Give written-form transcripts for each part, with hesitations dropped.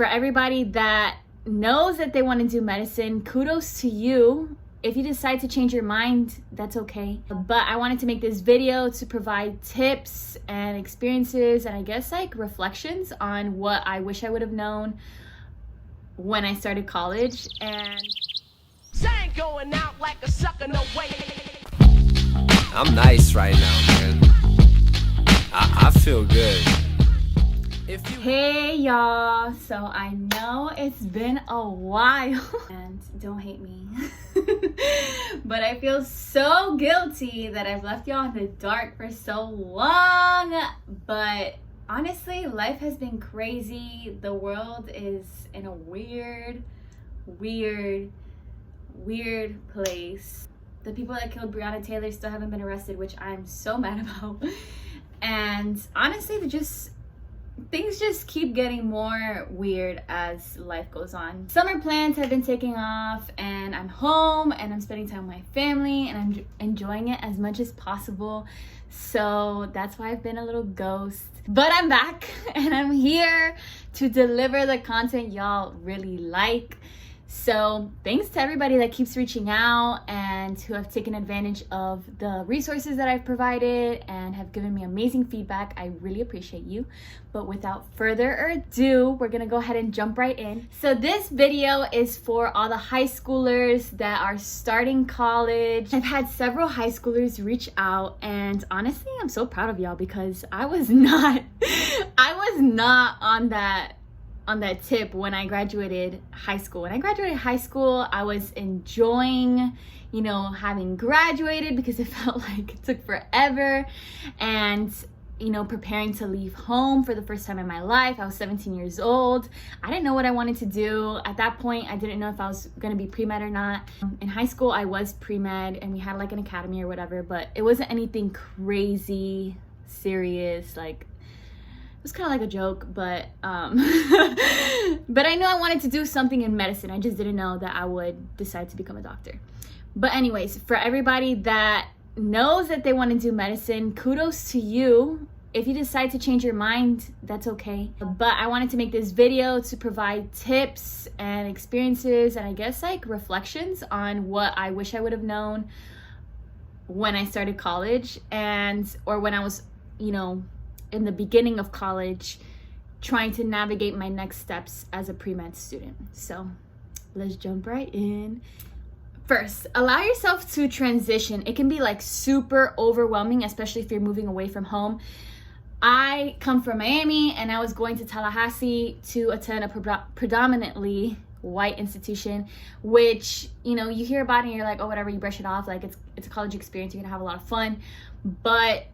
for everybody that knows that they want to do medicine, kudos to you. If you decide to change your mind, that's okay. But I wanted to make this video to provide tips and experiences and I guess like reflections on what I wish I would have known when I started college. And I ain't going out like a sucker, no way. I'm nice right now, man. I feel good. Hey y'all, so I know it's been a while and don't hate me but I feel so guilty that I've left y'all in the dark for so long. But honestly, life has been crazy. The world is in a weird place. The people that killed Breonna Taylor still haven't been arrested, which I'm so mad about. And honestly, things just keep getting more weird as life goes on. Summer plans have been taking off and I'm home and I'm spending time with my family and I'm enjoying it as much as possible. So that's why I've been a little ghost. But I'm back and I'm here to deliver the content y'all really like. So thanks to everybody that keeps reaching out and who have taken advantage of the resources that I've provided and have given me amazing feedback. I really appreciate you. But without further ado, we're gonna go ahead and jump right in. So this video is for all the high schoolers that are starting college. I've had several high schoolers reach out and honestly, I'm so proud of y'all because I was not on that tip when I graduated high school. When I graduated high school, I was enjoying, having graduated because it felt like it took forever and, preparing to leave home for the first time in my life. I was 17 years old. I didn't know what I wanted to do. At that point, I didn't know if I was going to be pre-med or not. In high school, I was pre-med and we had like an academy or whatever, but it wasn't anything crazy, serious, like it was kind of like a joke, but but I knew I wanted to do something in medicine. I just didn't know that I would decide to become a doctor. But anyways, for everybody that knows that they want to do medicine, kudos to you. If you decide to change your mind, that's okay. But I wanted to make this video to provide tips and experiences and I guess like reflections on what I wish I would have known when I started college or when I was, in the beginning of college, trying to navigate my next steps as a pre-med student. So let's jump right in. First, allow yourself to transition. It can be like super overwhelming, especially if you're moving away from home. I come from Miami and I was going to Tallahassee to attend a predominantly white institution, which, you hear about it and you're like, oh, whatever, you brush it off. Like it's a college experience. You're gonna have a lot of fun. But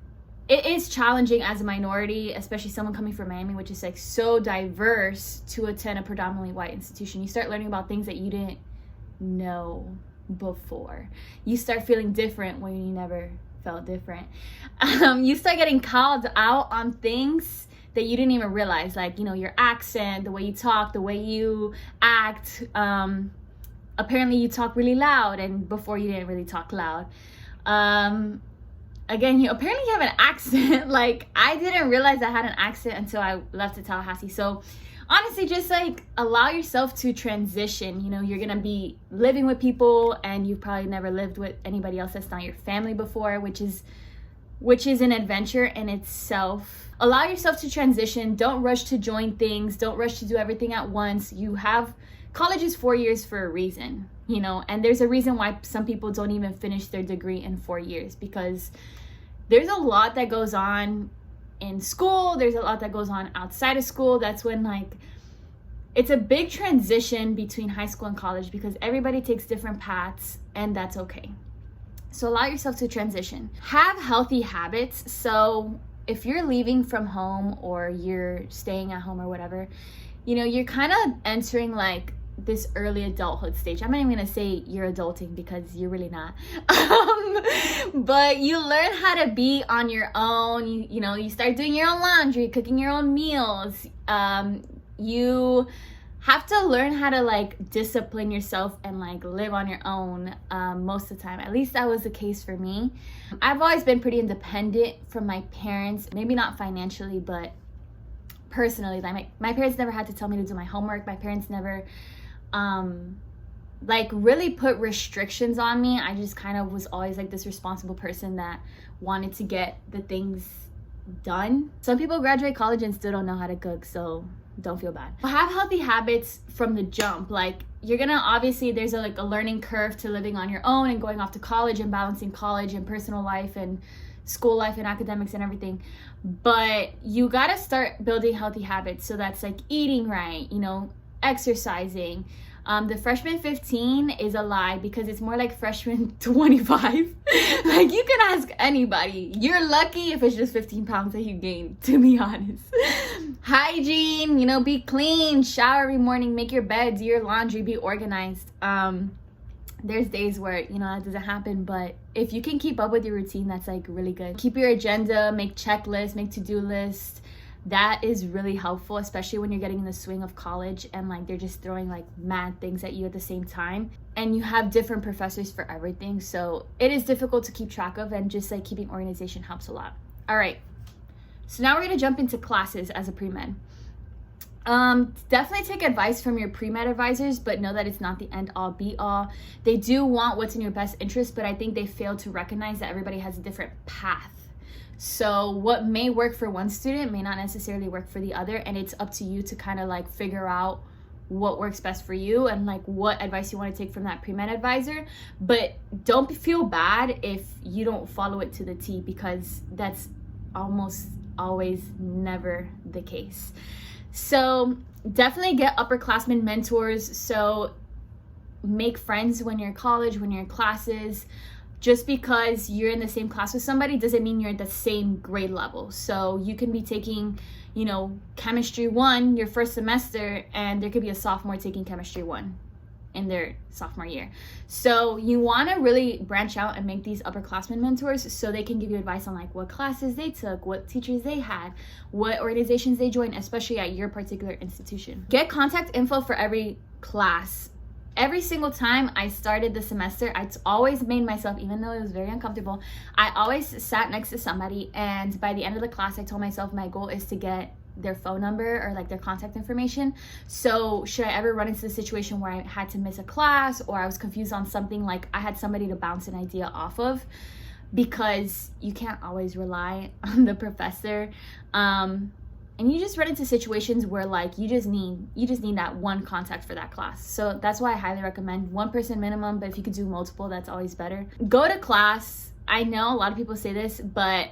it is challenging as a minority, especially someone coming from Miami, which is like so diverse, to attend a predominantly white institution. You start learning about things that you didn't know before. You start feeling different when you never felt different. You start getting called out on things that you didn't even realize, like, your accent, the way you talk, the way you act. Apparently you talk really loud and before you didn't really talk loud. Again, you apparently have an accent. Like, I didn't realize I had an accent until I left to Tallahassee. So honestly, just like allow yourself to transition. You're gonna be living with people and you've probably never lived with anybody else that's not your family before, which is an adventure in itself. Allow yourself to transition. Don't rush to join things. Don't rush to do everything at once. College is 4 years for a reason, and there's a reason why some people don't even finish their degree in 4 years, because there's a lot that goes on in school. There's a lot that goes on outside of school. That's when it's a big transition between high school and college because everybody takes different paths and that's okay. So allow yourself to transition. Have healthy habits. So if you're leaving from home or you're staying at home or whatever, you're kind of entering like this early adulthood stage. I'm not even gonna say you're adulting because you're really not. But you learn how to be on your own. You start doing your own laundry, cooking your own meals. You have to learn how to like discipline yourself and like live on your own most of the time. At least that was the case for me. I've always been pretty independent from my parents, maybe not financially, but personally. Like my parents never had to tell me to do my homework. My parents never like really put restrictions on me. I just kind of was always like this responsible person that wanted to get the things done. Some people graduate college and still don't know how to cook, so don't feel bad. Have healthy habits from the jump. Like you're gonna, obviously there's a learning curve to living on your own and going off to college and balancing college and personal life and school life and academics and everything, but you gotta start building healthy habits. So that's like eating right, you know, exercising. The freshman 15 is a lie because it's more like freshman 25. Like you can ask anybody. You're lucky if it's just 15 pounds that you gain, to be honest. Hygiene, you know, be clean, shower every morning, make your bed, do your laundry, be organized. There's days where, you know, that doesn't happen, but if you can keep up with your routine, that's like really good. Keep your agenda, make checklists, make to-do lists. That is really helpful, especially when you're getting in the swing of college and like they're just throwing like mad things at you at the same time, and you have different professors for everything, so it is difficult to keep track of, and just like keeping organization helps a lot. All right, so now we're gonna jump into classes as a pre-med. Definitely take advice from your pre-med advisors, but know that it's not the end all be all. They do want what's in your best interest, but I think they fail to recognize that everybody has a different path. So what may work for one student may not necessarily work for the other, and it's up to you to kind of like figure out what works best for you and like what advice you want to take from that pre-med advisor. But don't feel bad if you don't follow it to the T, because that's almost always never the case. So definitely get upperclassmen mentors. So make friends when you're in college, when you're in classes. Just because you're in the same class with somebody doesn't mean you're at the same grade level. So you can be taking, you know, chemistry 1 your first semester, and there could be a sophomore taking chemistry 1 in their sophomore year. So you want to really branch out and make these upperclassmen mentors so they can give you advice on like what classes they took, what teachers they had, what organizations they joined, especially at your particular institution. Get contact info for every class. Every single time I started the semester, I always made myself, even though it was very uncomfortable, I always sat next to somebody, and by the end of the class, I told myself my goal is to get their phone number or like their contact information. So should I ever run into the situation where I had to miss a class or I was confused on something, like I had somebody to bounce an idea off of, because you can't always rely on the professor. And you just run into situations where like you just need that one contact for that class. So that's why I highly recommend one person minimum, but if you could do multiple, that's always better. Go to class. I know a lot of people say this, but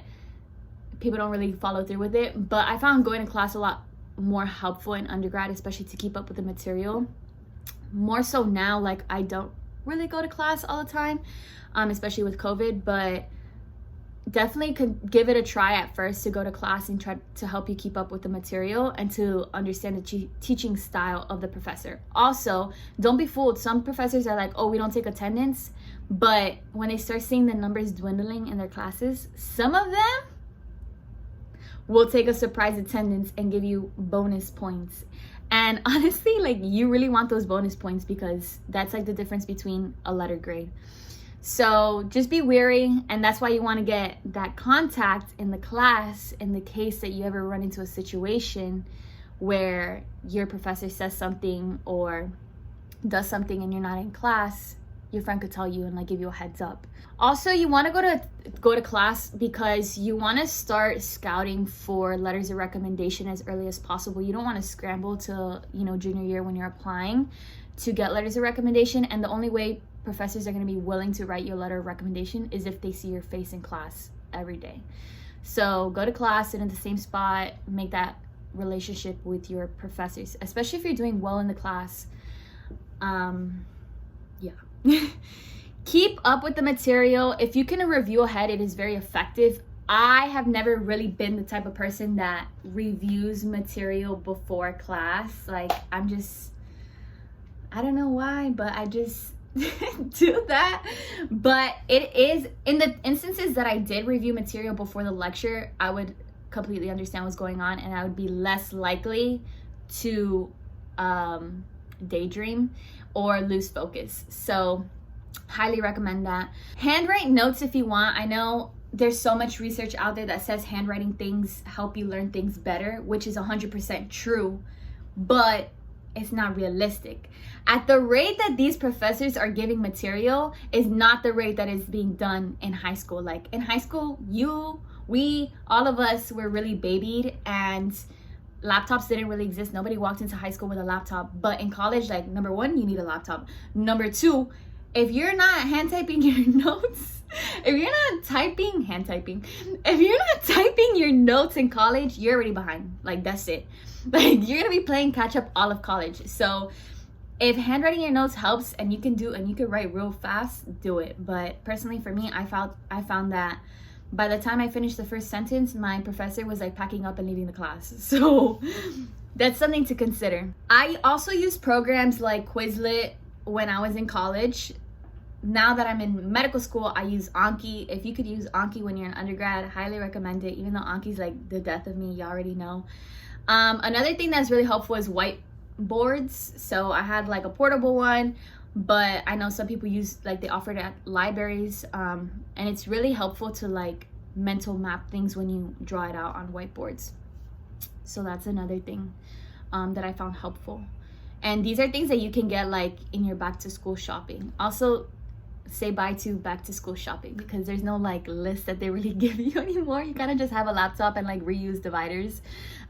people don't really follow through with it. But I found going to class a lot more helpful in undergrad, especially to keep up with the material. More so now, like I don't really go to class all the time, especially with COVID, but definitely could give it a try at first to go to class and try to help you keep up with the material and to understand the teaching style of the professor. Also, don't be fooled. Some professors are like, oh, we don't take attendance, but when they start seeing the numbers dwindling in their classes, some of them will take a surprise attendance and give you bonus points. And honestly, like you really want those bonus points, because that's like the difference between a letter grade. So just be wary, and that's why you want to get that contact in the class in the case that you ever run into a situation where your professor says something or does something and you're not in class. Your friend could tell you and like give you a heads up. Also, you want to go to class because you want to start scouting for letters of recommendation as early as possible. You don't want to scramble to, junior year when you're applying to get letters of recommendation, and the only way professors are going to be willing to write you a letter of recommendation is if they see your face in class every day. So go to class, sit in the same spot, make that relationship with your professors, especially if you're doing well in the class. Keep up with the material. If you can review ahead, it is very effective. I have never really been the type of person that reviews material before class. Like I don't know why, but I just do that. But it is, in the instances that I did review material before the lecture, I would completely understand what's going on and I would be less likely to daydream or lose focus. So highly recommend that. Handwrite notes if you want. I know there's so much research out there that says handwriting things help you learn things better, which is 100% true, but it's not realistic. At the rate that these professors are giving material is not the rate that is being done in high school. Like in high school, all of us were really babied, and laptops didn't really exist. Nobody walked into high school with a laptop. But in college, like, number one, you need a laptop. Number two, if you're not hand typing your notes, if you're not typing your notes in college, you're already behind. Like, that's it. Like, you're gonna be playing catch up all of college. So if handwriting your notes helps and you can write real fast, do it. But personally for me, I found that by the time I finished the first sentence, my professor was like packing up and leaving the class. So that's something to consider. I also used programs like Quizlet when I was in college. Now that I'm in medical school, I use Anki. If you could use Anki when you're an undergrad, highly recommend it. Even though Anki's like the death of me, you already know. Another thing that's really helpful is whiteboards. So I had like a portable one, but I know some people use, like, they offer it at libraries, and it's really helpful to like mental map things when you draw it out on whiteboards. So that's another thing that I found helpful. And these are things that you can get like in your back to school shopping. Also, say bye to back to school shopping, because there's no like list that they really give you anymore. You kind of just have a laptop and like reuse dividers,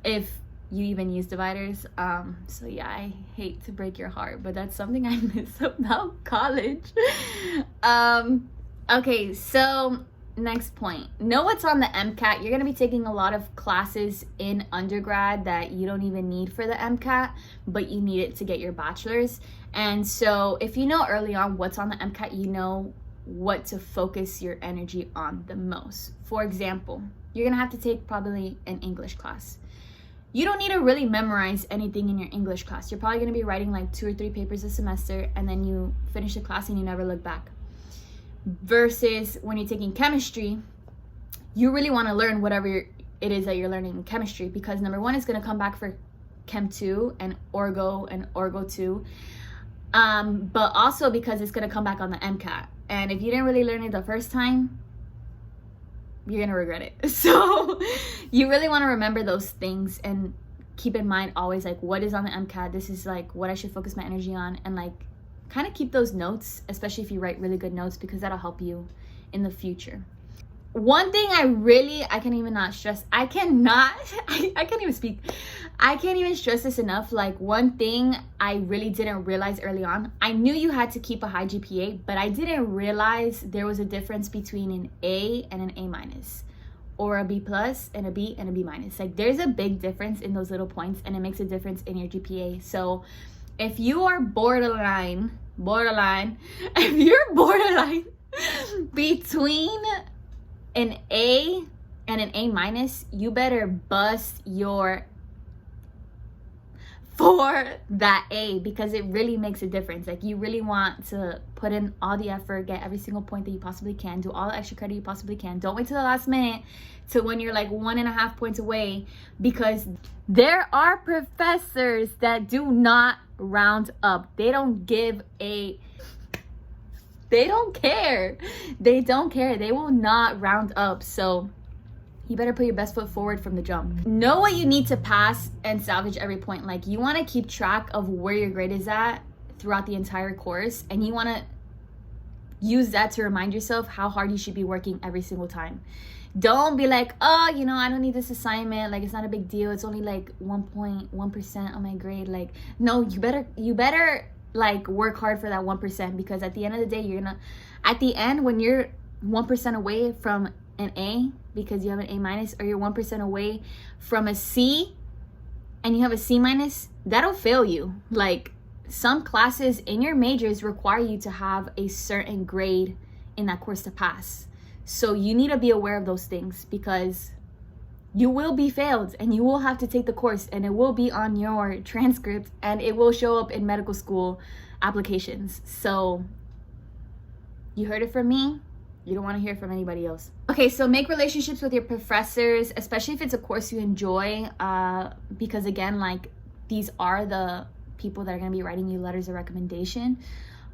if you even use dividers. So yeah, I hate to break your heart, but that's something I miss about college. Okay, so next point, know what's on the MCAT. You're gonna be taking a lot of classes in undergrad that you don't even need for the MCAT, but you need it to get your bachelor's. And so if you know early on what's on the MCAT, you know what to focus your energy on the most. For example, you're gonna have to take probably an English class. You don't need to really memorize anything in your English class. You're probably gonna be writing like 2 or 3 papers a semester, and then you finish the class and you never look back. Versus when you're taking chemistry, you really want to learn whatever it is that you're learning in chemistry, because number one, it's going to come back for Chem 2 and Orgo 2, but also because it's going to come back on the MCAT. And if you didn't really learn it the first time, you're going to regret it. So you really want to remember those things and keep in mind always like what is on the MCAT. This is like what I should focus my energy on, and like kind of keep those notes, especially if you write really good notes, because that'll help you in the future. One thing I can't even stress this enough. Like, one thing I really didn't realize early on, I knew you had to keep a high GPA, but I didn't realize there was a difference between an A and an A minus, or a B plus and a B and a B minus. Like, there's a big difference in those little points, and it makes a difference in your GPA. So if you are borderline between an A and an A minus, you better bust for that A, because it really makes a difference. Like, you really want to put in all the effort, get every single point that you possibly can, do all the extra credit you possibly can. Don't wait till the last minute to when you're like 1.5 points away, because there are professors that do not round up. They don't care. They will not round up. So you better put your best foot forward from the jump. Know what you need to pass and salvage every point. Like, you want to keep track of where your grade is at throughout the entire course, and you want to use that to remind yourself how hard you should be working every single time. Don't be like, oh, I don't need this assignment, like, it's not a big deal, it's only like 1.1% of my grade. Like, no, you better like work hard for that 1%, because at the end of the day, at the end, when you're 1% away from an A because you have an A minus, or you're 1% away from a C and you have a C minus, that'll fail you. Like, some classes in your majors require you to have a certain grade in that course to pass. So you need to be aware of those things, because you will be failed and you will have to take the course, and it will be on your transcript, and it will show up in medical school applications. So you heard it from me. You don't want to hear it from anybody else. Okay, so make relationships with your professors, especially if it's a course you enjoy, because again, like, these are the people that are going to be writing you letters of recommendation.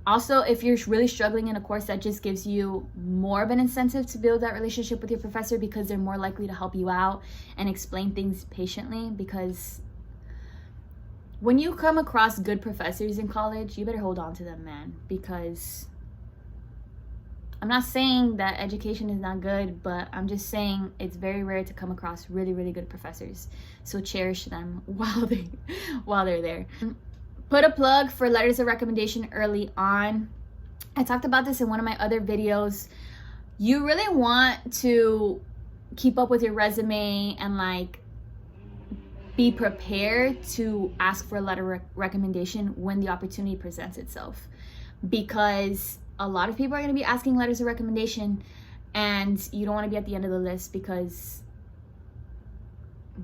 Also, if you're really struggling in a course, that just gives you more of an incentive to build that relationship with your professor, because they're more likely to help you out and explain things patiently. Because when you come across good professors in college, you better hold on to them, man. Because I'm not saying that education is not good, but I'm just saying it's very rare to come across really, really good professors. So cherish them while they're there. Put a plug for letters of recommendation early on. I talked about this in one of my other videos. You really want to keep up with your resume and like be prepared to ask for a letter of recommendation when the opportunity presents itself, because a lot of people are going to be asking letters of recommendation, and you don't want to be at the end of the list, because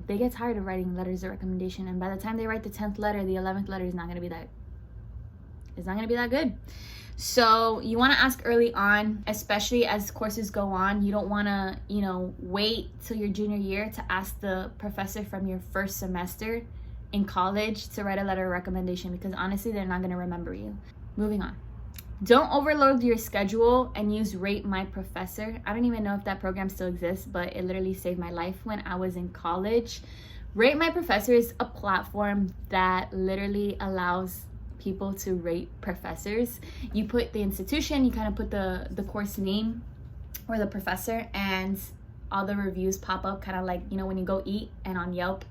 they get tired of writing letters of recommendation, and by the time they write the 10th letter, the 11th letter is not going to be that good. So you want to ask early on, especially as courses go on. You don't want to, wait till your junior year to ask the professor from your first semester in college to write a letter of recommendation, because honestly, they're not going to remember you. Moving on. Don't overload your schedule and use Rate My Professor. I don't even know if that program still exists, but it literally saved my life when I was in college. Rate My Professor is a platform that literally allows people to rate professors. You put the institution, you kind of put the course name or the professor, and all the reviews pop up, kind of like, when you go eat and on Yelp,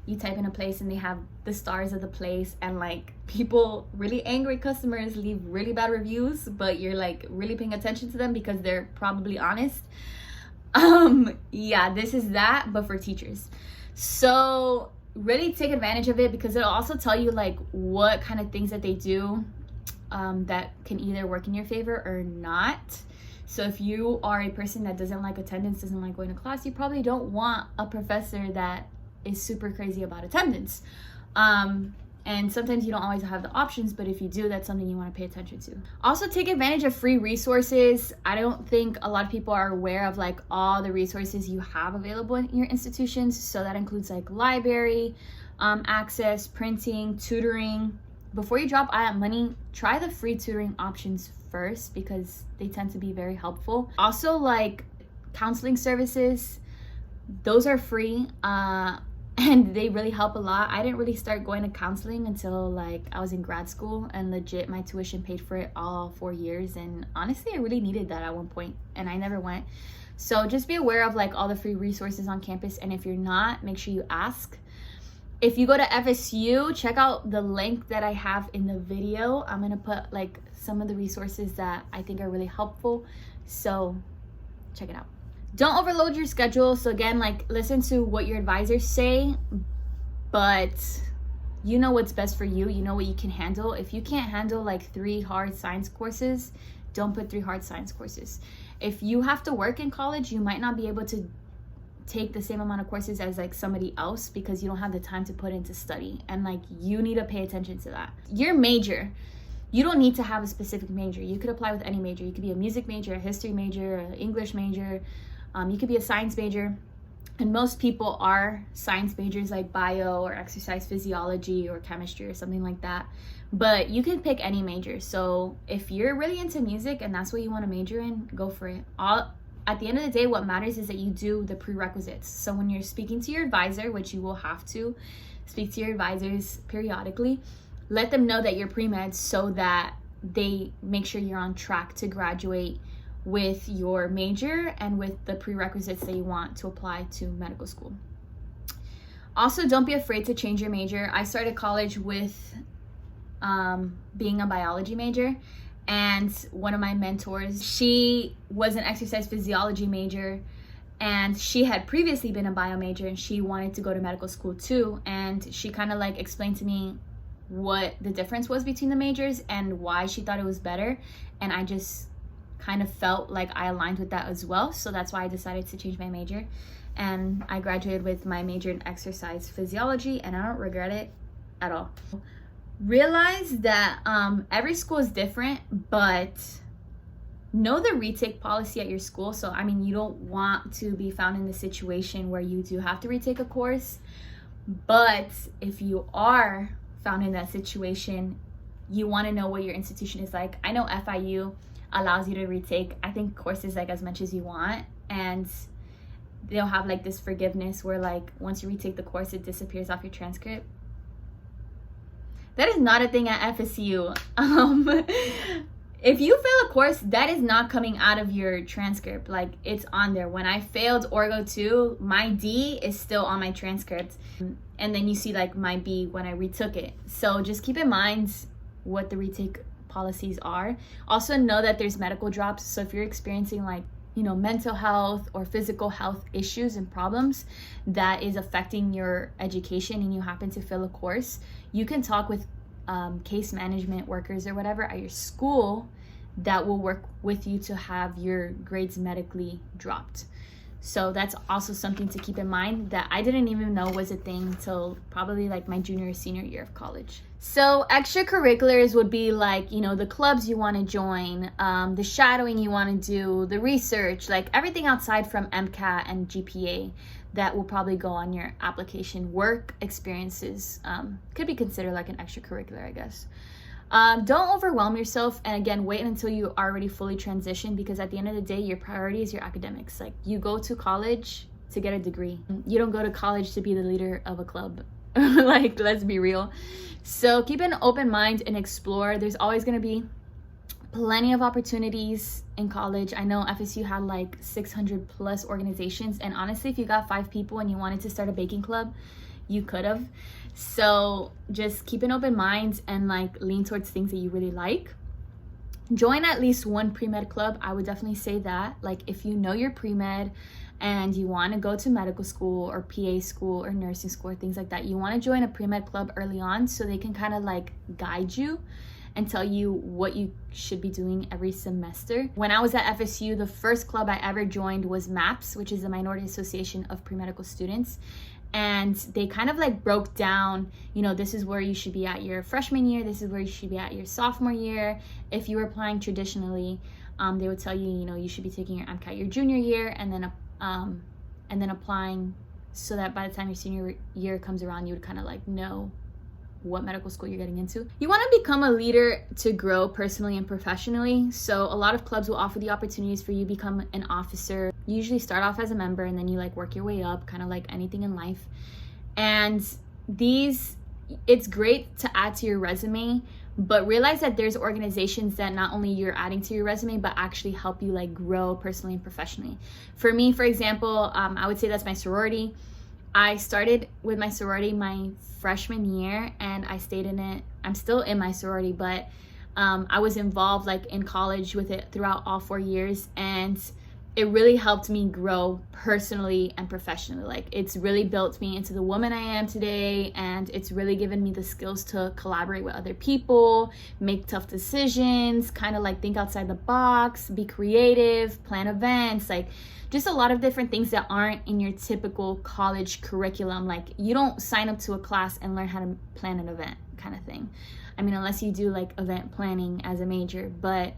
you type in a place and they have the stars of the place, and like people, really angry customers, leave really bad reviews, but you're like really paying attention to them because they're probably honest. Yeah, this is that, but for teachers. So really take advantage of it, because it'll also tell you like what kind of things that they do that can either work in your favor or not. So if you are a person that doesn't like attendance, doesn't like going to class, you probably don't want a professor that is super crazy about attendance. And sometimes you don't always have the options, but if you do, that's something you want to pay attention to. Also, take advantage of free resources. I don't think a lot of people are aware of like all the resources you have available in your institutions. So that includes like library access, printing, tutoring. Before you drop money, try the free tutoring options first, because they tend to be very helpful. Also, like counseling services, those are free. And they really help a lot. I didn't really start going to counseling until like I was in grad school, and legit my tuition paid for it all 4 years. And honestly, I really needed that at one point, and I never went. So just be aware of like all the free resources on campus, and if you're not, make sure you ask. If you go to FSU, check out the link that I have in the video. I'm gonna put like some of the resources that I think are really helpful, so check it out. Don't overload your schedule. So again, like listen to what your advisors say, but you know what's best for you. You know what you can handle. If you can't handle like 3 hard science courses, don't put 3 hard science courses. If you have to work in college, you might not be able to take the same amount of courses as like somebody else, because you don't have the time to put into study, and like you need to pay attention to that. Your major, you don't need to have a specific major. You could apply with any major. You could be a music major, a history major, an English major. You could be a science major, and most people are science majors like bio or exercise physiology or chemistry or something like that. But you can pick any major. So if you're really into music and that's what you want to major in, go for it. At the end of the day, what matters is that you do the prerequisites. So when you're speaking to your advisor, which you will have to speak to your advisors periodically, let them know that you're pre-med, so that they make sure you're on track to graduate with your major and with the prerequisites that you want to apply to medical school. Also, don't be afraid to change your major. I started college with being a biology major, and one of my mentors, she was an exercise physiology major, and she had previously been a bio major, and she wanted to go to medical school too. And she kind of like explained to me what the difference was between the majors and why she thought it was better, and I just kind of felt like I aligned with that as well. So that's why I decided to change my major, and I graduated with my major in exercise physiology, and I don't regret it at all. Realize that every school is different, but know the retake policy at your school. So I mean, you don't want to be found in the situation where you do have to retake a course, but if you are found in that situation, you want to know what your institution is like. I know FIU allows you to retake, I think, courses like as much as you want, and they'll have like this forgiveness where like once you retake the course, it disappears off your transcript. That is not a thing at FSU. If you fail a course, that is not coming out of your transcript. Like, it's on there. When I failed Orgo 2, my D is still on my transcript. And then you see like my B when I retook it. So just keep in mind what the retake policies are. Also know that there's medical drops. So if you're experiencing like, you know, mental health or physical health issues and problems that is affecting your education and you happen to fail a course, you can talk with case management workers or whatever at your school that will work with you to have your grades medically dropped. So that's also something to keep in mind that I didn't even know was a thing till probably like my junior or senior year of college. So extracurriculars would be like, you know, the clubs you want to join, the shadowing you want to do, the research, like everything outside from MCAT and GPA that will probably go on your application. Work experiences could be considered like an extracurricular, I guess. Don't overwhelm yourself, and again, wait until you already fully transition, because at the end of the day, your priority is your academics. Like, you go to college to get a degree. You don't go to college to be the leader of a club. Like, let's be real. So keep an open mind and explore. There's always going to be plenty of opportunities in college. I know FSU had like 600 plus organizations, and honestly, if you got 5 people and you wanted to start a baking club, you could have. So just keep an open mind and like lean towards things that you really like. Join at least one pre-med club. I would definitely say that. Like, if you know your pre-med and you want to go to medical school or PA school or nursing school or things like that, you want to join a pre-med club early on so they can kind of like guide you and tell you what you should be doing every semester. When I was at FSU, the first club I ever joined was MAPS, which is the Minority Association of Pre-Medical Students. And they kind of like broke down, you know, this is where you should be at your freshman year, this is where you should be at your sophomore year. If you were applying traditionally, they would tell you, you know, you should be taking your MCAT your junior year and then applying, so that by the time your senior year comes around, you would kind of like know what medical school you're getting into. You want to become a leader to grow personally and professionally. So a lot of clubs will offer the opportunities for you to become an officer. You usually start off as a member and then you like work your way up, kind of like anything in life. And it's great to add to your resume, but realize that there's organizations that not only you're adding to your resume, but actually help you like grow personally and professionally. For me, for example, I would say that's my sorority. I started with my sorority my freshman year and I stayed in it. I'm still in my sorority, but I was involved like in college with it throughout all 4 years, and it really helped me grow personally and professionally. Like, it's really built me into the woman I am today, and it's really given me the skills to collaborate with other people, make tough decisions, kind of like think outside the box, be creative, plan events, like just a lot of different things that aren't in your typical college curriculum. Like, you don't sign up to a class and learn how to plan an event kind of thing. I mean, unless you do like event planning as a major, but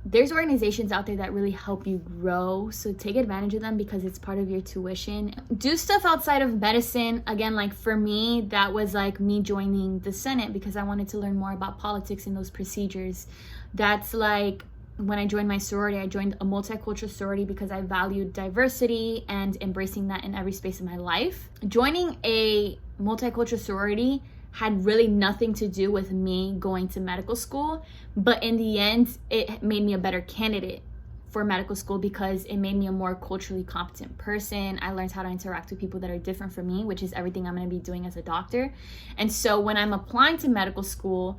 there's organizations out there that really help you grow. So take advantage of them because it's part of your tuition. Do stuff outside of medicine. Again, like for me, that was like me joining the Senate because I wanted to learn more about politics and those procedures. That's like when I joined my sorority, I joined a multicultural sorority because I valued diversity and embracing that in every space of my life. Joining a multicultural sorority had really nothing to do with me going to medical school, but in the end, it made me a better candidate for medical school because it made me a more culturally competent person. I learned how to interact with people that are different from me, which is everything I'm going to be doing as a doctor. And so when I'm applying to medical school,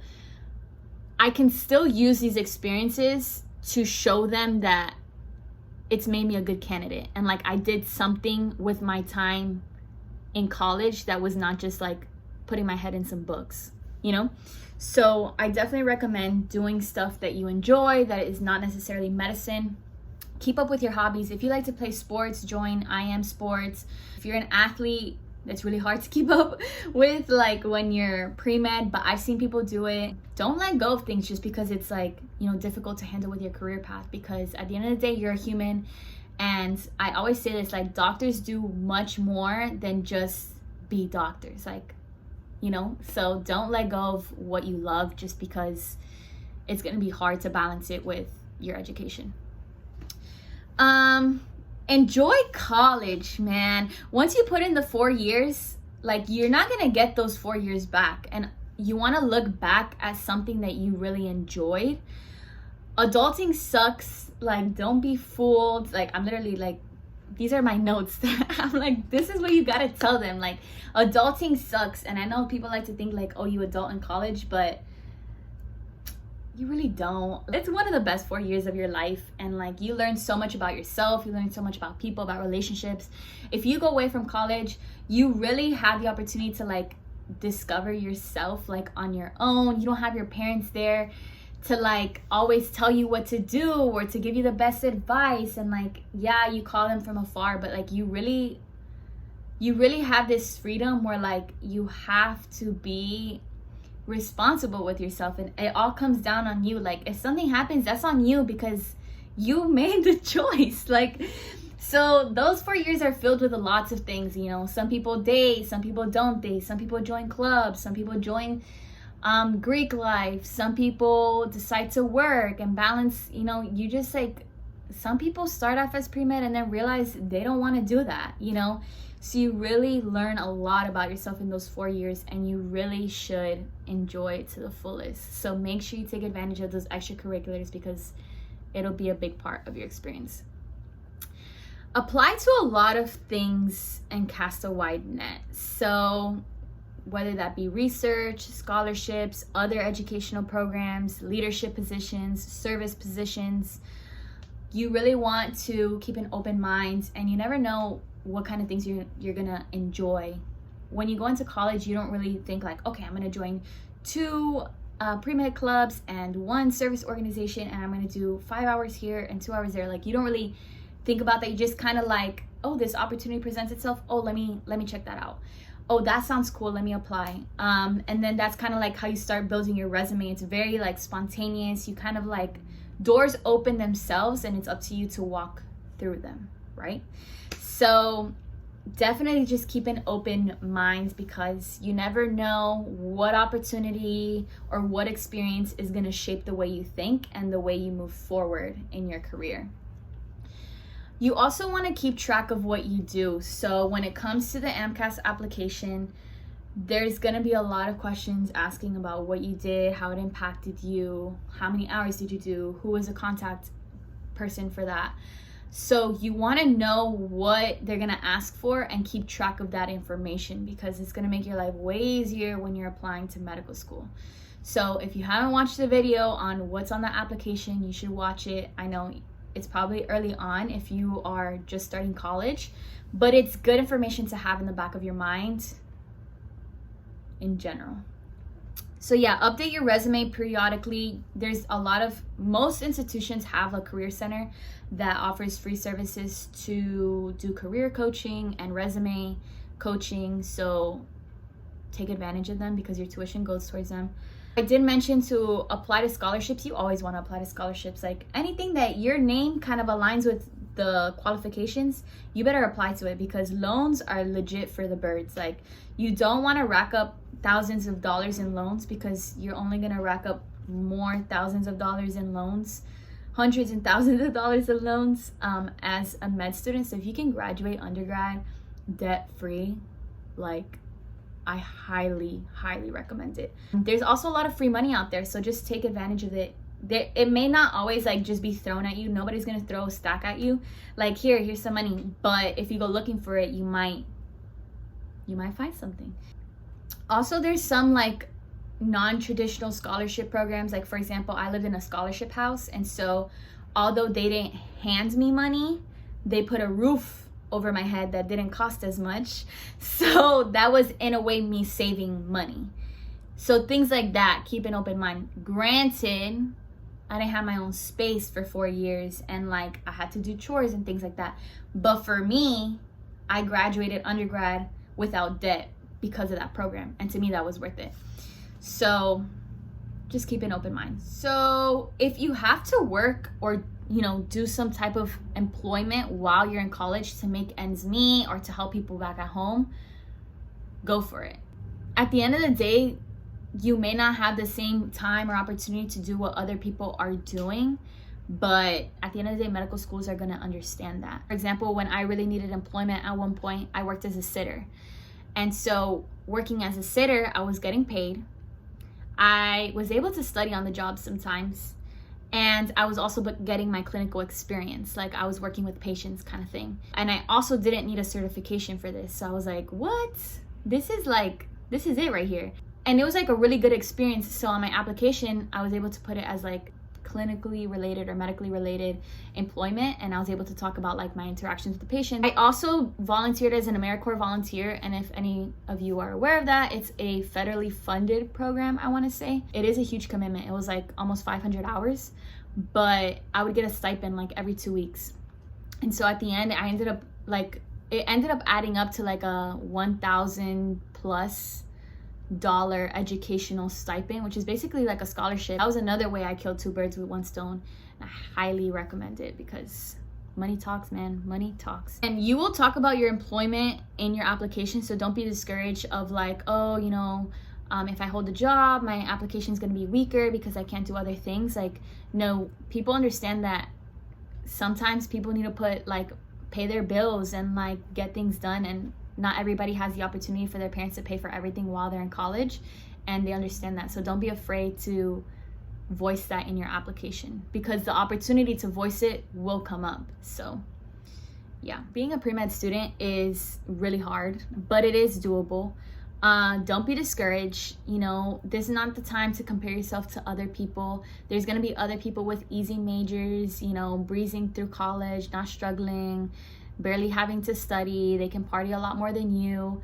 I can still use these experiences to show them that it's made me a good candidate. And like, I did something with my time in college that was not just like putting my head in some books, you know? So I definitely recommend doing stuff that you enjoy, that is not necessarily medicine. Keep up with your hobbies. If you like to play sports, join IM Sports. If you're an athlete, that's really hard to keep up with, like when you're pre-med, but I've seen people do it. Don't let go of things just because it's like, you know, difficult to handle with your career path, because at the end of the day, you're a human. And I always say this, like, doctors do much more than just be doctors. Like, you know? So don't let go of what you love just because it's going to be hard to balance it with your education. Enjoy college, man. Once you put in the 4 years, like, you're not going to get those 4 years back. And you want to look back at something that you really enjoyed. Adulting sucks. Like, don't be fooled. Like, I'm literally like, these are my notes. I'm like, this is what you got to tell them. Like, adulting sucks. And I know people like to think like, oh, you adult in college, but you really don't. It's one of the best 4 years of your life, and like, you learn so much about yourself, you learn so much about people, about relationships. If you go away from college, you really have the opportunity to like discover yourself like on your own. You don't have your parents there to like always tell you what to do or to give you the best advice, and like, yeah, you call them from afar, but like, you really have this freedom where like, you have to be responsible with yourself, and it all comes down on you. Like, if something happens, that's on you because you made the choice. Like, so those 4 years are filled with lots of things, you know. Some people date, some people don't date, some people join clubs, some people join Greek life, some people decide to work and balance, you know. You just like, some people start off as pre-med and then realize they don't want to do that, you know. So you really learn a lot about yourself in those 4 years, and you really should enjoy it to the fullest. So make sure you take advantage of those extracurriculars because it'll be a big part of your experience. Apply to a lot of things and cast a wide net. So whether that be research, scholarships, other educational programs, leadership positions, service positions, you really want to keep an open mind, and you never know what kind of things you're gonna enjoy. When you go into college, you don't really think like, okay, I'm gonna join 2 pre-med clubs and 1 service organization, and I'm gonna do 5 hours here and 2 hours there. Like, you don't really think about that. You just kind of like, oh, this opportunity presents itself, oh, let me check that out. Oh, that sounds cool, let me apply. And then that's kind of like how you start building your resume. It's very like spontaneous. You kind of like, doors open themselves, and it's up to you to walk through them, right? So definitely just keep an open mind, because you never know what opportunity or what experience is going to shape the way you think and the way you move forward in your career. You also want to keep track of what you do. So when it comes to the AMCAS application, there's going to be a lot of questions asking about what you did, how it impacted you, how many hours did you do, who was a contact person for that. So you want to know what they're going to ask for and keep track of that information, because it's going to make your life way easier when you're applying to medical school. So if you haven't watched the video on what's on the application, you should watch it. I know it's probably early on if you are just starting college, but it's good information to have in the back of your mind in general. So yeah, update your resume periodically. There's a lot of, most institutions have a career center that offers free services to do career coaching and resume coaching. So take advantage of them because your tuition goes towards them. I did mention to apply to scholarships. You always want to apply to scholarships. Like, anything that your name kind of aligns with the qualifications, you better apply to it, because loans are legit for the birds. Like, you don't want to rack up thousands of dollars in loans, because you're only going to rack up more thousands of dollars in loans, hundreds and thousands of dollars in loans as a med student. So if you can graduate undergrad debt free, like, I highly recommend it. There's also a lot of free money out there, so just take advantage of it. It may not always like just be thrown at you. Nobody's gonna throw a stack at you like, here's some money, but if you go looking for it, you might find something. Also, there's some like non-traditional scholarship programs. Like, for example, I lived in a scholarship house, and so although they didn't hand me money, they put a roof over my head that didn't cost as much. So that was in a way me saving money. So things like that, keep an open mind. Granted, I didn't have my own space for 4 years, and like, I had to do chores and things like that. But for me, I graduated undergrad without debt because of that program. And to me, that was worth it. So just keep an open mind. So if you have to work or, you know, do some type of employment while you're in college to make ends meet or to help people back at home, go for it. at the end of the day, you may not have the same time or opportunity to do what other people are doing, but at the end of the day, medical schools are going to understand that. For example, when I really needed employment at one point, I worked as a sitter. And so working as a sitter, I was getting paid. I was able to study on the job sometimes. And I was also getting my clinical experience. Like, I was working with patients kind of thing. And I also didn't need a certification for this. So I was like, what? This is it right here. And it was like a really good experience. So on my application, I was able to put it as like clinically related or medically related employment, and I was able to talk about like my interactions with the patient. I also volunteered as an AmeriCorps volunteer, and if any of you are aware of that, it's a federally funded program. I want to say it is a huge commitment. It was like almost 500 hours, but I would get a stipend like every 2 weeks. And so at the end, it ended up adding up to like a $1,000+ educational stipend, which is basically like a scholarship. That was another way I killed two birds with one stone. I highly recommend it because money talks, man. Money talks. And you will talk about your employment in your application, so don't be discouraged of like, oh, you know, if I hold a job, my application is going to be weaker because I can't do other things. Like, no, people understand that sometimes people need to pay their bills and like get things done, and not everybody has the opportunity for their parents to pay for everything while they're in college, and they understand that. So don't be afraid to voice that in your application, because the opportunity to voice it will come up. So yeah, being a pre-med student is really hard, but it is doable. Don't be discouraged. You know, this is not the time to compare yourself to other people. There's going to be other people with easy majors, you know, breezing through college, not struggling, barely having to study. They can party a lot more than you,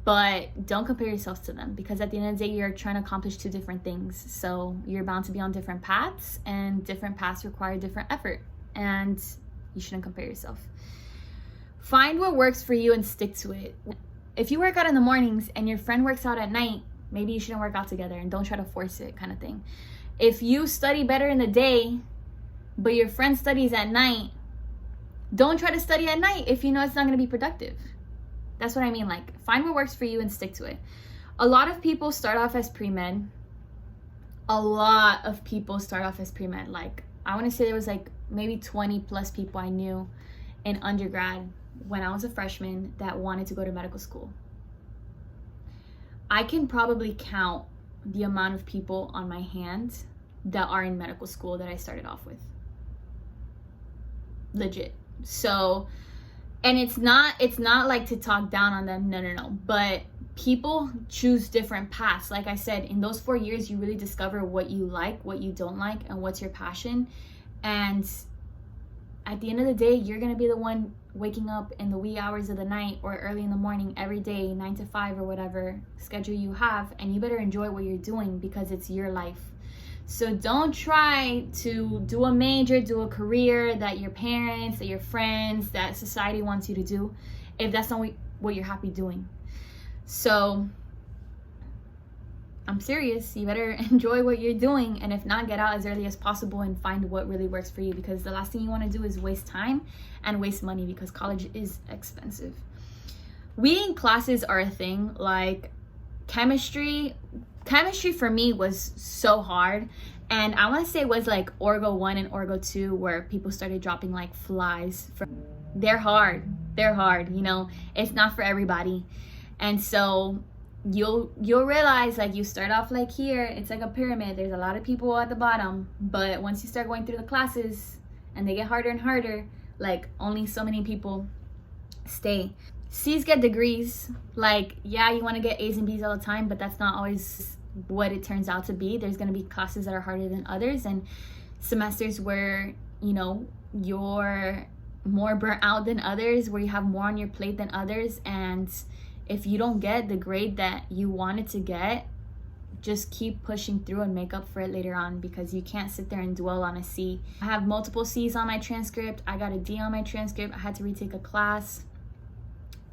but don't compare yourself to them, because at the end of the day, you're trying to accomplish two different things. So you're bound to be on different paths, and different paths require different effort, and you shouldn't compare yourself. Find what works for you and stick to it. If you work out in the mornings and your friend works out at night, maybe you shouldn't work out together, and don't try to force it, kind of thing. If you study better in the day, but your friend studies at night, don't try to study at night if you know it's not going to be productive. That's what I mean. Like, find what works for you and stick to it. A lot of people start off as pre-med. Like, I want to say there was like maybe 20+ people I knew in undergrad when I was a freshman that wanted to go to medical school. I can probably count the amount of people on my hand that are in medical school that I started off with. Legit. So, and it's not like to talk down on them, no, but people choose different paths. Like I said, in those 4 years, you really discover what you like, what you don't like, and what's your passion. And at the end of the day, you're going to be the one waking up in the wee hours of the night or early in the morning every day, 9 to 5 or whatever schedule you have, and you better enjoy what you're doing, because it's your life. So don't try to do a major, do a career that your parents, that your friends, that society wants you to do, if that's not what you're happy doing. So I'm serious. You better enjoy what you're doing, and if not, get out as early as possible and find what really works for you, because the last thing you want to do is waste time and waste money, because college is expensive. Weeding classes are a thing. Like chemistry for me was so hard, and I want to say it was like Orgo 1 and Orgo 2 where people started dropping like flies. They're hard, you know, it's not for everybody. And so you'll realize, like, you start off like here, it's like a pyramid, there's a lot of people at the bottom, but once you start going through the classes and they get harder and harder, like only so many people stay. C's get degrees. Like, yeah, you want to get A's and B's all the time, but that's not always what it turns out to be. There's going to be classes that are harder than others, and semesters where, you know, you're more burnt out than others, where you have more on your plate than others. And if you don't get the grade that you wanted to get, just keep pushing through and make up for it later on, because you can't sit there and dwell on a C. I have multiple C's on my transcript. I got a D on my transcript. I had to retake a class,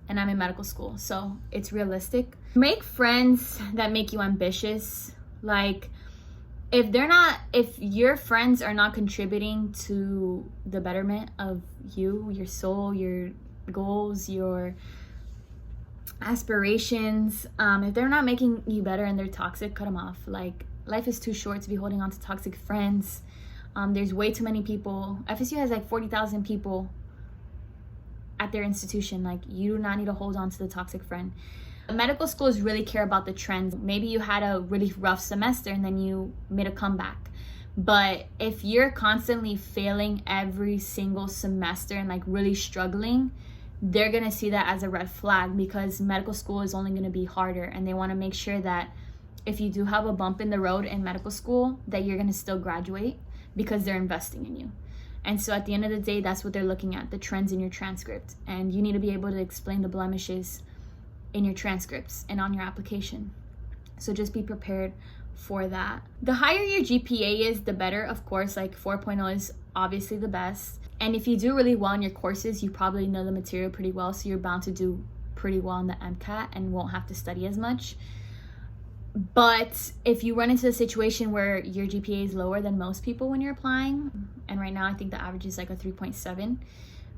and I'm in medical school, so it's realistic. Make friends that make you ambitious. Like, if your friends are not contributing to the betterment of you, your soul, your goals, your aspirations. If they're not making you better and they're toxic, cut them off. Like, life is too short to be holding on to toxic friends. There's way too many people. FSU has like 40,000 people at their institution. Like, you do not need to hold on to the toxic friend. Medical schools really care about the trends. Maybe you had a really rough semester and then you made a comeback. But if you're constantly failing every single semester and like really struggling, they're gonna see that as a red flag, because medical school is only gonna be harder, and they wanna make sure that if you do have a bump in the road in medical school, that you're gonna still graduate, because they're investing in you. And so at the end of the day, that's what they're looking at, the trends in your transcript. And you need to be able to explain the blemishes in your transcripts and on your application. So just be prepared for that. The higher your GPA is, the better, of course. Like 4.0 is obviously the best. And if you do really well in your courses, you probably know the material pretty well, so you're bound to do pretty well in the MCAT and won't have to study as much. But if you run into a situation where your GPA is lower than most people when you're applying, and right now I think the average is like a 3.7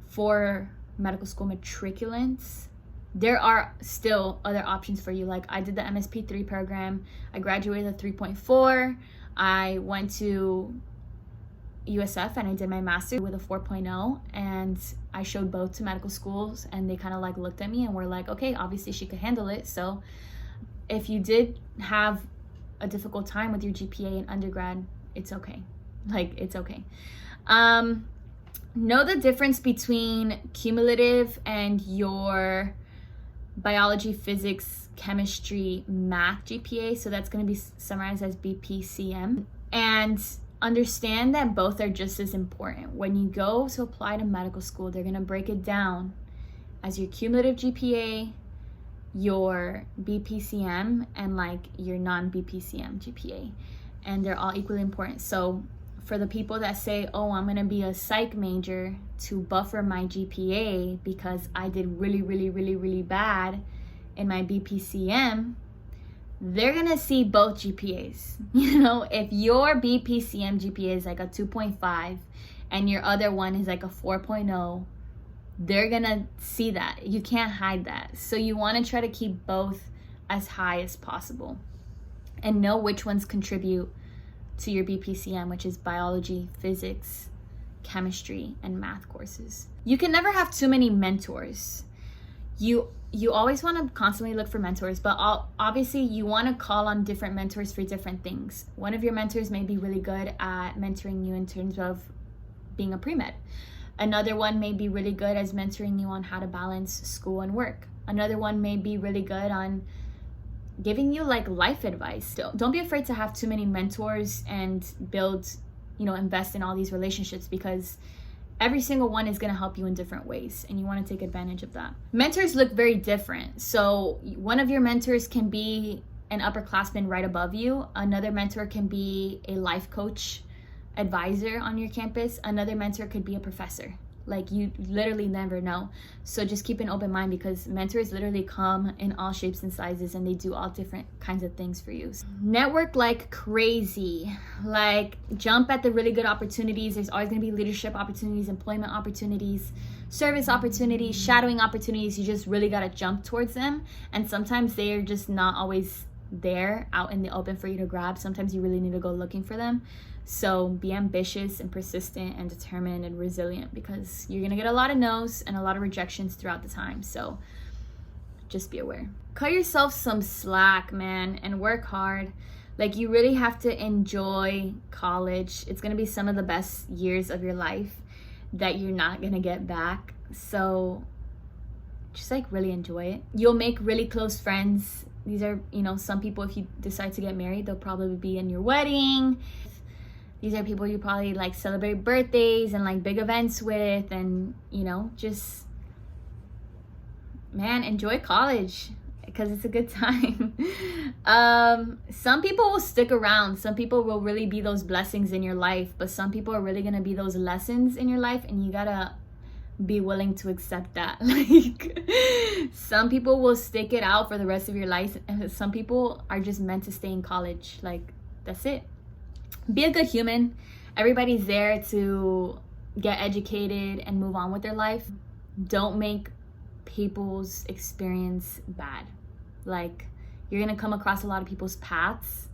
for medical school matriculants, there are still other options for you. Like, I did the MSP3 program. I graduated at 3.4. I went to USF and I did my master's with a 4.0, and I showed both to medical schools, and they kind of like looked at me and were like, okay, obviously she could handle it. So if you did have a difficult time with your GPA in undergrad, it's okay. Like, it's okay. Know the difference between cumulative and your biology, physics, chemistry, math GPA. So that's going to be summarized as BPCM. And understand that both are just as important. When you go to apply to medical school, they're going to break it down as your cumulative GPA, your BPCM, and like your non-BPCM GPA. And they're all equally important. So for the people that say, oh, I'm going to be a psych major to buffer my GPA because I did really, really, really, really bad in my BPCM, they're going to see both GPAs. You know, if your BPCM GPA is like a 2.5 and your other one is like a 4.0, they're going to see that. You can't hide that. So you want to try to keep both as high as possible and know which ones contribute to your BPCM, which is biology, physics, chemistry, and math courses. You can never have too many mentors. You always want to constantly look for mentors, but obviously you want to call on different mentors for different things. One of your mentors may be really good at mentoring you in terms of being a pre-med. Another one may be really good as mentoring you on how to balance school and work. Another one may be really good on giving you like life advice. Don't be afraid to have too many mentors and build, invest in all these relationships, because every single one is going to help you in different ways, and you want to take advantage of that. Mentors look very different. So one of your mentors can be an upperclassman right above you. Another mentor can be a life coach advisor on your campus. Another mentor could be a professor. Like, you literally never know. So just keep an open mind, because mentors literally come in all shapes and sizes, and they do all different kinds of things for you. Network like crazy. Like, jump at the really good opportunities. There's always going to be leadership opportunities, employment opportunities, service opportunities, shadowing opportunities. You just really got to jump towards them. And sometimes they are just not always there out in the open for you to grab. Sometimes you really need to go looking for them. So be ambitious and persistent and determined and resilient, because you're going to get a lot of no's and a lot of rejections throughout the time. So just be aware. Cut yourself some slack, man, and work hard. Like, you really have to enjoy college. It's going to be some of the best years of your life that you're not going to get back. So just like really enjoy it. You'll make really close friends. These are, some people, if you decide to get married, they'll probably be in your wedding. These are people you probably like celebrate birthdays and like big events with, and just, man, enjoy college, because it's a good time. Some people will stick around. Some people will really be those blessings in your life, but some people are really gonna be those lessons in your life, and you gotta be willing to accept that. Like, some people will stick it out for the rest of your life, and some people are just meant to stay in college. Like, that's it. Be a good human. Everybody's there to get educated and move on with their life. Don't make people's experience bad. Like, you're gonna come across a lot of people's paths,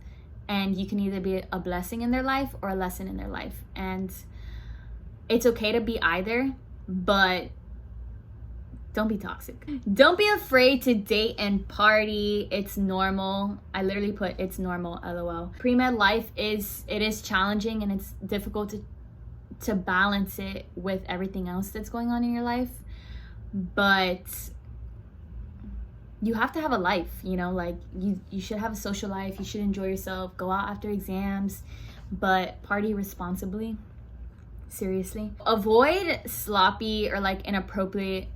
and you can either be a blessing in their life or a lesson in their life. And it's okay to be either, but don't be toxic. Don't be afraid to date and party. It's normal. I literally put it's normal, LOL. Pre-med life is challenging, and it's difficult to balance it with everything else that's going on in your life. But you have to have a life, you know, like you should have a social life. You should enjoy yourself, go out after exams, but party responsibly. Seriously. Avoid sloppy or like inappropriate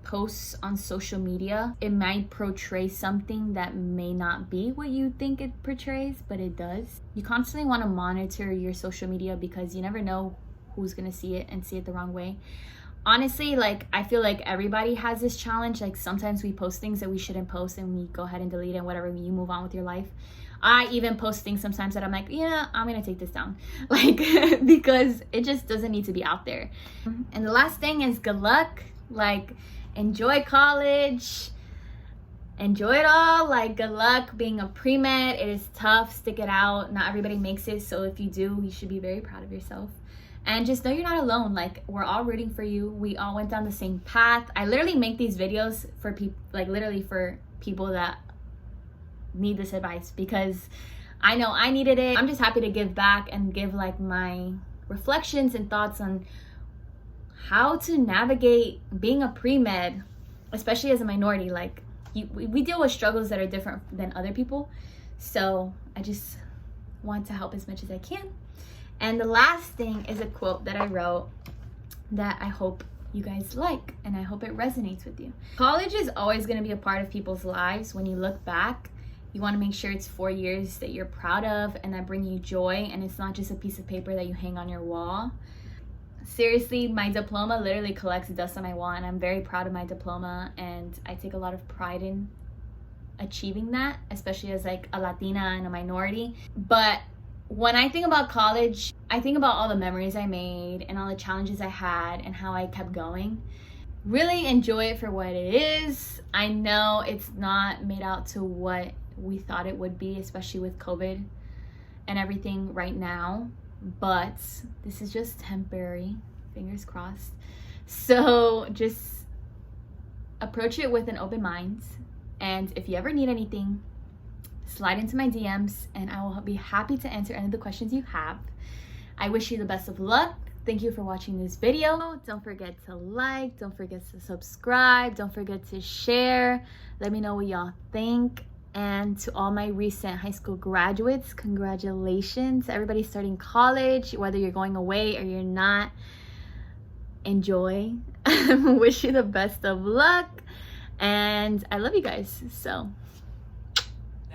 posts on social media. It might portray something that may not be what you think it portrays, but it does. You constantly want to monitor your social media because you never know who's gonna see it and see it the wrong way. Honestly, like, I feel like everybody has this challenge. Like, sometimes we post things that we shouldn't post and we go ahead and delete it and whatever, you move on with your life. I even post things sometimes that I'm like, yeah, I'm gonna take this down. Like, because it just doesn't need to be out there. And the last thing is good luck. Like, enjoy college. Enjoy it all. Like, good luck being a pre-med. It is tough. Stick it out. Not everybody makes it. So if you do, you should be very proud of yourself. And just know you're not alone. Like, we're all rooting for you. We all went down the same path. I literally make these videos for people, like literally for people that need this advice, because I know I needed it. I'm just happy to give back and give like my reflections and thoughts on how to navigate being a pre-med, especially as a minority. Like, we deal with struggles that are different than other people. So I just want to help as much as I can. And the last thing is a quote that I wrote that I hope you guys like, and I hope it resonates with you. College is always going to be a part of people's lives. When you look back, you want to make sure it's 4 years that you're proud of and that bring you joy, and it's not just a piece of paper that you hang on your wall. Seriously, my diploma literally collects dust on my wall, and I'm very proud of my diploma, and I take a lot of pride in achieving that, especially as like a Latina and a minority. But when I think about college, I think about all the memories I made and all the challenges I had and how I kept going. Really enjoy it for what it is. I know it's not made out to what we thought it would be, especially with COVID and everything right now, but this is just temporary, fingers crossed. So just approach it with an open mind, and if you ever need anything, slide into my DMs and I will be happy to answer any of the questions you have. I wish you the best of luck. Thank you for watching this video. Don't forget to like, don't forget to subscribe, don't forget to share. Let me know what y'all think. And to all my recent high school graduates, congratulations. Everybody starting college, whether you're going away or you're not, enjoy. Wish you the best of luck. And I love you guys, so.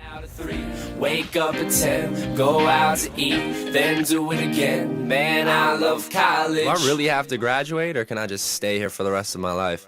Out of 3, wake up at 10, go out to eat, then do it again. Man, I love college. Do I really have to graduate, or can I just stay here for the rest of my life?